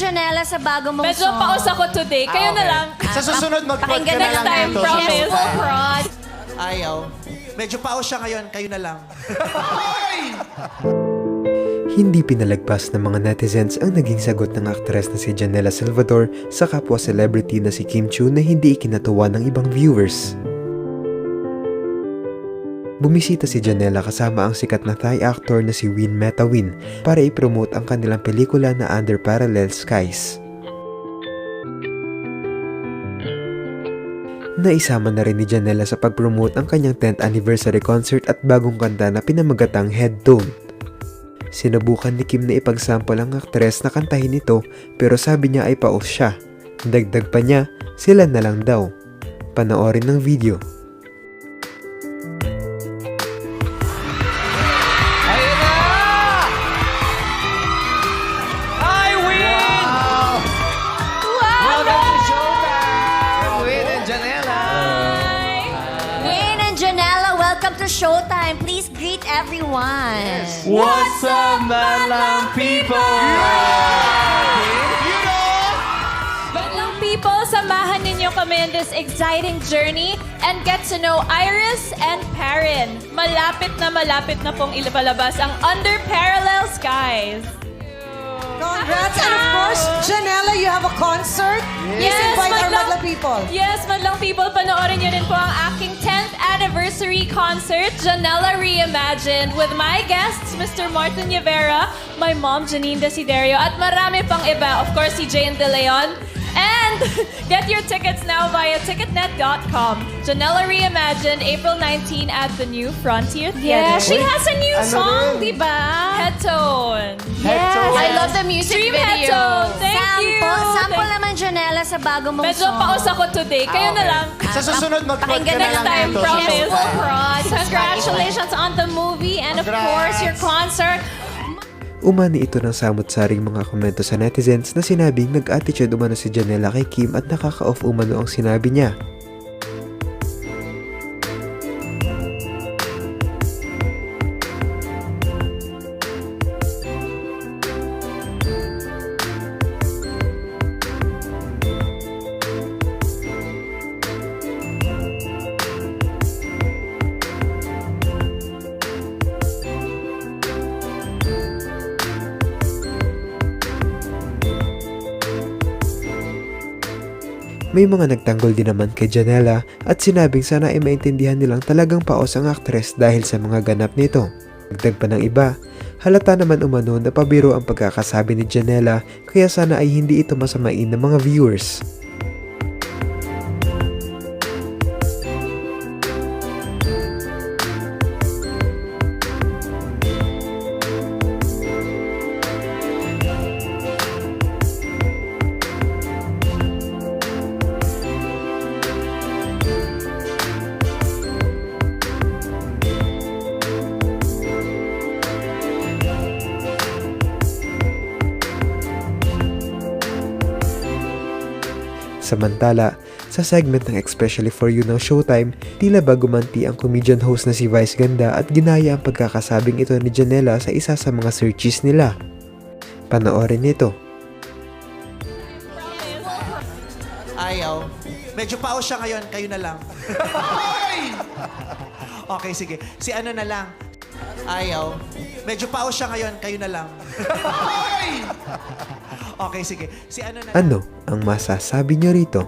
Janela sa bago mong Medyo song. paus ako today. Kayo na lang. Sa susunod, mag-prod ka Pakinggan na next lang time, dito. promise. Full prod. Ayaw. Medyo paus siya ngayon, kayo na lang. Hindi pinalagpas ng mga netizens ang naging sagot ng aktres na si Janela Salvador sa kapwa celebrity na si Kim Chiu na hindi ikinatuwa ng ibang viewers. Bumisita si Janela kasama ang sikat na Thai actor na si Win Metawin para i-promote ang kanilang pelikula na Under Parallel Skies. Naisama na rin ni Janela sa pag-promote ang kanyang 10th anniversary concert at bagong kanta na pinamagatang Head Tone. Sinubukan ni Kim na ipagsample ang aktres na kantahin ito pero sabi niya ay paus siya. Dagdag pa niya, sila na lang daw. Panoorin ng video. Ayun na! Hi, Win! Welcome to Showtime! Win and Janela! Win and Janela, welcome to Showtime. Please greet everyone. What's up, Madlang people? Bandang people, samahan ninyo kami in this exciting journey and get to know Iris and Perrin. Malapit na pong ilapalabas ang Under Parallel Skies. Congrats! And of course, Janela, you have a concert. Please invite our Madla people. Yes, Madlang people, panoorin niyo rin po ang aking 10th anniversary concert, Janela Reimagined, with my guests, Mr. Martin Rivera, my mom, Janine Desiderio, at marami pang iba. Of course, si Jane De Leon. And get your tickets now via ticketnet.com. Janela Reimagined, April 19 at the New Frontier Theater. Yeah, she has a new song, di ba? Head Tone. Yes. I love the music Stream video. Thank you. Sample naman, Janela, sa bago mong Medyo song. paus ako today. Kayo na lang. Sa susunod, mag-prod ka Pakinggan na next lang time, dito. promise. Full prod. Congratulations on the movie and of course your concert. Umani ito ng samot-saring mga komento sa netizens na sinabing nag-attitude umano si Janela kay Kim at nakaka-off umano ang sinabi niya. May mga nagtanggol din naman kay Janela at sinabing sana ay maintindihan nilang talagang paos ang aktres dahil sa mga ganap nito. Dagdag pa ng iba, halata naman umano na pabiro ang pagkakasabi ni Janela kaya sana ay hindi ito masamain ng mga viewers. Samantala, sa segment ng Especially For You ng Showtime, tila ba gumanti ang comedian host na si Vice Ganda at ginaya ang pagkakasabing ito ni Janela sa isa sa mga searches nila. Panoorin nito. Ayaw. Medyo paus siya ngayon, kayo na lang. Okay, sige. Si ano na lang. Ayaw. Medyo paus siya ngayon, kayo na lang. Okay, sige. Si ano na lang. Ano ang masasabi niyo rito?